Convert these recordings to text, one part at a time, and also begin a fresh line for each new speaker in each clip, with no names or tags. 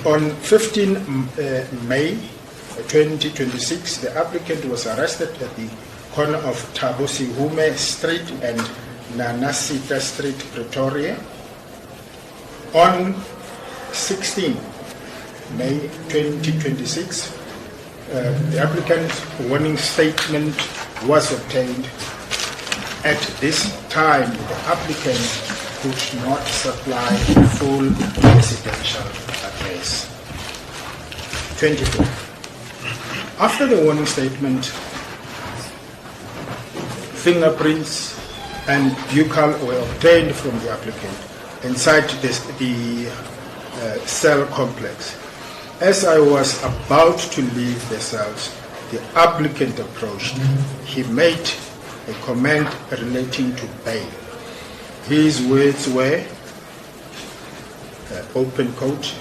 On 15 May 2026, the applicant was arrested at the corner of Thabo Sihume Street and Nanasita Street, Pretoria. On 16 May 2026, the applicant's warning statement was obtained. At this time, the applicant could not supply a full residential address. 24. After the warning statement, fingerprints and buccal were obtained from the applicant inside the cell complex. As I was about to leave the cells, the applicant approached. He made a comment relating to bail. His words were, open quote,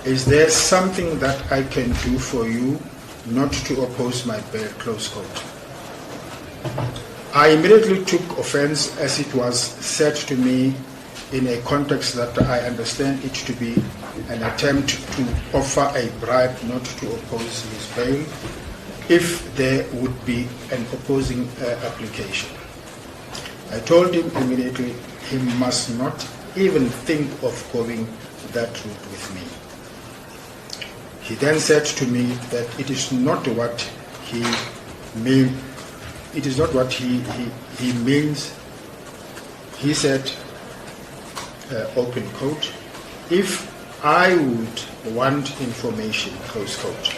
"Is there something that I can do for you not to oppose my bail," close quote. I immediately took offense as it was said to me in a context that I understand it to be an attempt to offer a bribe not to oppose his bail if there would be an opposing application. I told him immediately he must not even think of going that route with me. He then said to me that it is not what he means. It is not what he means. He said, open quote, "If I would want information," close quote.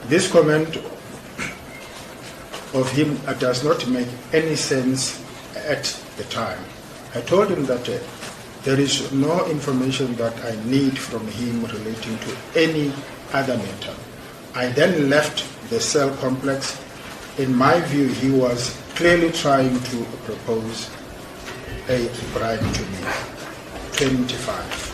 This comment of him does not make any sense at the time. I told him that there is no information that I need from him relating to any other matter. I then left the cell complex. In my view, he was clearly trying to propose a bribe to me. 25.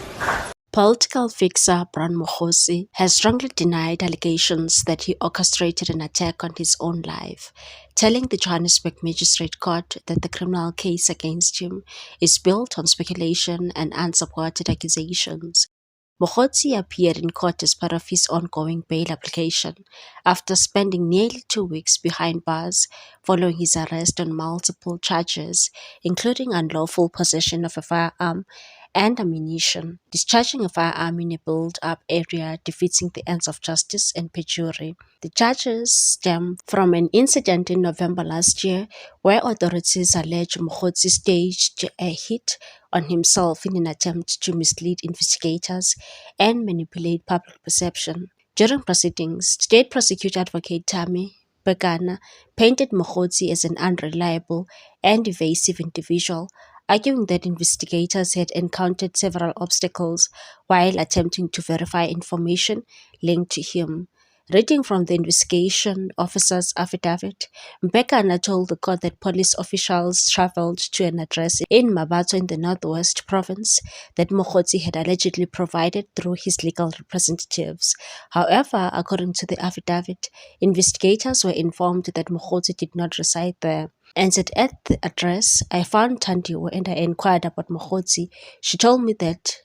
Political fixer Bran Mokgosi has strongly denied allegations that he orchestrated an attack on his own life, telling the Johannesburg Magistrate Court that the criminal case against him is built on speculation and unsupported accusations. Mokgosi appeared in court as part of his ongoing bail application after spending nearly 2 weeks behind bars following his arrest on multiple charges, including unlawful possession of a firearm and ammunition, discharging a firearm in a built-up area, defeating the ends of justice, and perjury. The charges stem from an incident in November last year where authorities allege Mokgosi staged a hit on himself in an attempt to mislead investigators and manipulate public perception. During proceedings, State Prosecutor Advocate Tammy Begana painted Mokgosi as an unreliable and evasive individual, arguing that investigators had encountered several obstacles while attempting to verify information linked to him. Reading from the investigation officer's affidavit, Mbekana told the court that police officials traveled to an address in Mabato in the Northwest Province that Mokgosi had allegedly provided through his legal representatives. However, according to the affidavit, investigators were informed that Mokgosi did not reside there. And said, "At the address, I found Tandiwe and I inquired about Mokgosi. She told me that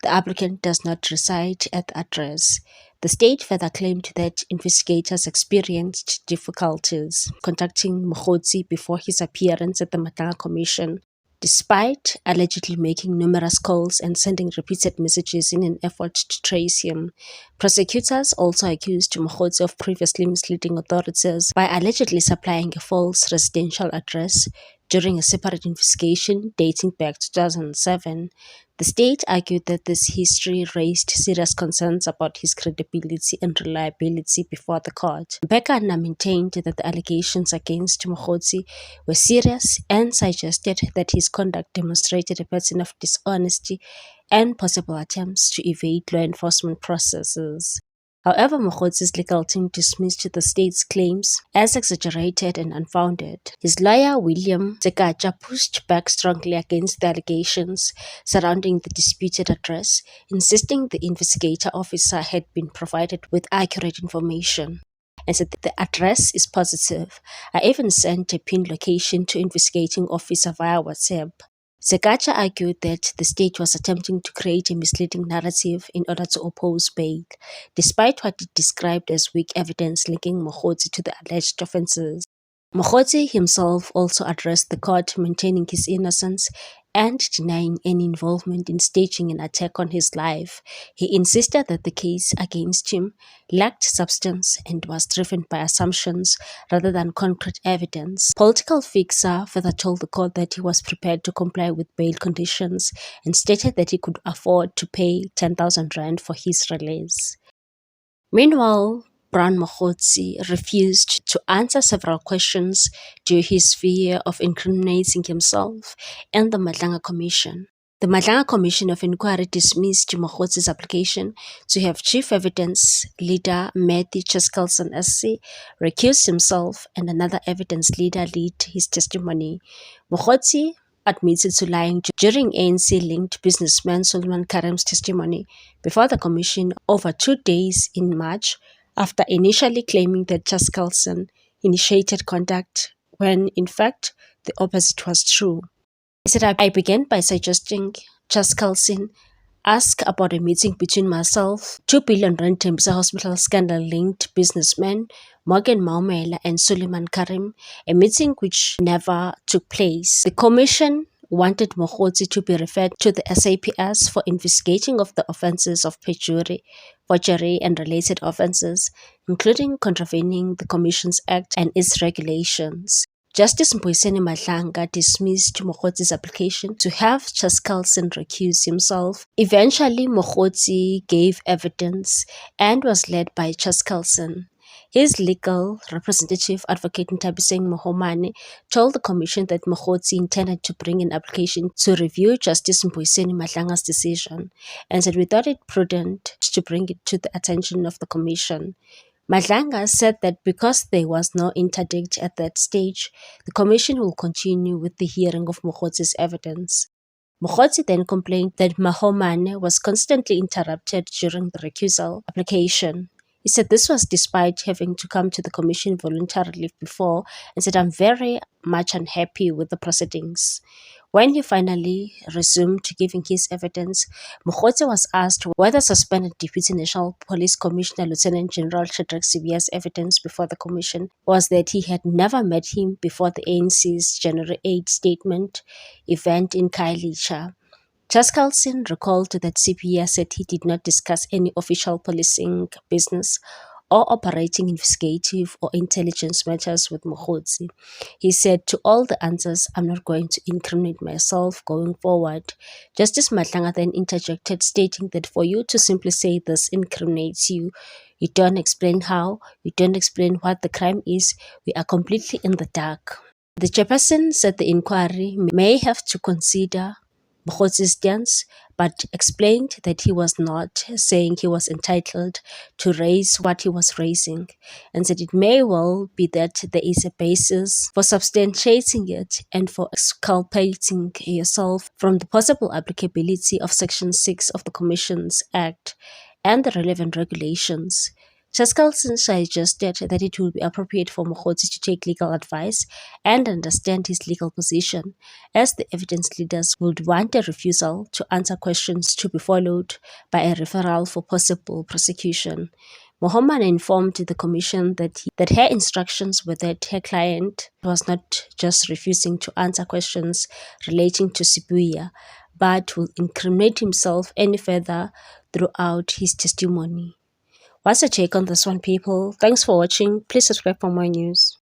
the applicant does not reside at the address." The state further claimed that investigators experienced difficulties contacting Mokgosi before his appearance at the Matanga Commission, despite allegedly making numerous calls and sending repeated messages in an effort to trace him. Prosecutors also accused Mokgosi of previously misleading authorities by allegedly supplying a false residential address during a separate investigation dating back to 2007. The state argued that this history raised serious concerns about his credibility and reliability before the court. Bekana maintained that the allegations against Mokgosi were serious and suggested that his conduct demonstrated a pattern of dishonesty and possible attempts to evade law enforcement processes. However, Mokhosi's legal team dismissed the state's claims as exaggerated and unfounded. His lawyer, William Tsekaja, pushed back strongly against the allegations surrounding the disputed address, insisting the investigator officer had been provided with accurate information, and said that the address is positive. I even sent a pin location to investigating officer via WhatsApp. Segacha argued that the state was attempting to create a misleading narrative in order to oppose bail, despite what it described as weak evidence linking Mogotsi to the alleged offences. Mogotsi himself also addressed the court, maintaining his innocence and denying any involvement in staging an attack on his life. He insisted that the case against him lacked substance and was driven by assumptions rather than concrete evidence. Political fixer further told the court that he was prepared to comply with bail conditions and stated that he could afford to pay 10,000 rand for his release. Meanwhile, Bron Mogotsi refused to answer several questions due to his fear of incriminating himself and the Madlanga Commission. The Madlanga Commission of Inquiry dismissed Mogotsi's application to have chief evidence leader Matthew Chaskalson SC recuse himself and another evidence leader lead his testimony. Mogotsi admitted to lying during ANC-linked businessman Suleiman Karim's testimony before the commission over 2 days in March, after initially claiming that Chaskalson initiated contact when, in fact, the opposite was true. He said, I began by suggesting Chaskalson ask about a meeting between myself, 2 billion rand Tembisa Hospital scandal-linked businessmen Morgan Maumela and Suleiman Karim, a meeting which never took place. The commission wanted Mogotsi to be referred to the SAPS for investigating of the offences of perjury, forgery and related offences, including contravening the Commissions Act and its regulations. Justice Mbuyiseni Madlanga dismissed Mogotsi's application to have Chaskalson recuse himself. Eventually, Mogotsi gave evidence and was led by Chaskalson. His legal representative, Advocate Ntabiseng Mohomane, told the commission that Mogotsi intended to bring an application to review Justice Mbuyiseni Madlanga's decision and said we thought it prudent to bring it to the attention of the commission. Madlanga said that because there was no interdict at that stage, the commission will continue with the hearing of Mogotsi's evidence. Mogotsi then complained that Mahomane was constantly interrupted during the recusal application. He said this was despite having to come to the commission voluntarily before and said, I'm very much unhappy with the proceedings. When he finally resumed giving his evidence, Mogotsi was asked whether suspended Deputy National Police Commissioner Lieutenant General Shadrack Sibiya's evidence before the commission was that he had never met him before the ANC's January 8 statement event in Khayelitsha. Chaskalson recalled that Sibiya said he did not discuss any official policing business or operating investigative or intelligence matters with Mogotsi. He said, to all the answers, I'm not going to incriminate myself going forward. Justice Madlanga then interjected, stating that for you to simply say this incriminates you, you don't explain how, you don't explain what the crime is, we are completely in the dark. The chairperson said the inquiry may have to consider Mogotsi's stance, but explained that he was not saying he was entitled to raise what he was raising, and said it may well be that there is a basis for substantiating it and for exculpating yourself from the possible applicability of Section 6 of the Commissions Act and the relevant regulations. Chaskalson suggested that it would be appropriate for Mogotsi to take legal advice and understand his legal position, as the evidence leaders would want a refusal to answer questions to be followed by a referral for possible prosecution. Mohomane informed the commission that her instructions were that her client was not just refusing to answer questions relating to Sibiya, but will incriminate himself any further throughout his testimony. What's your take on this one, people? Thanks for watching. Please subscribe for more news.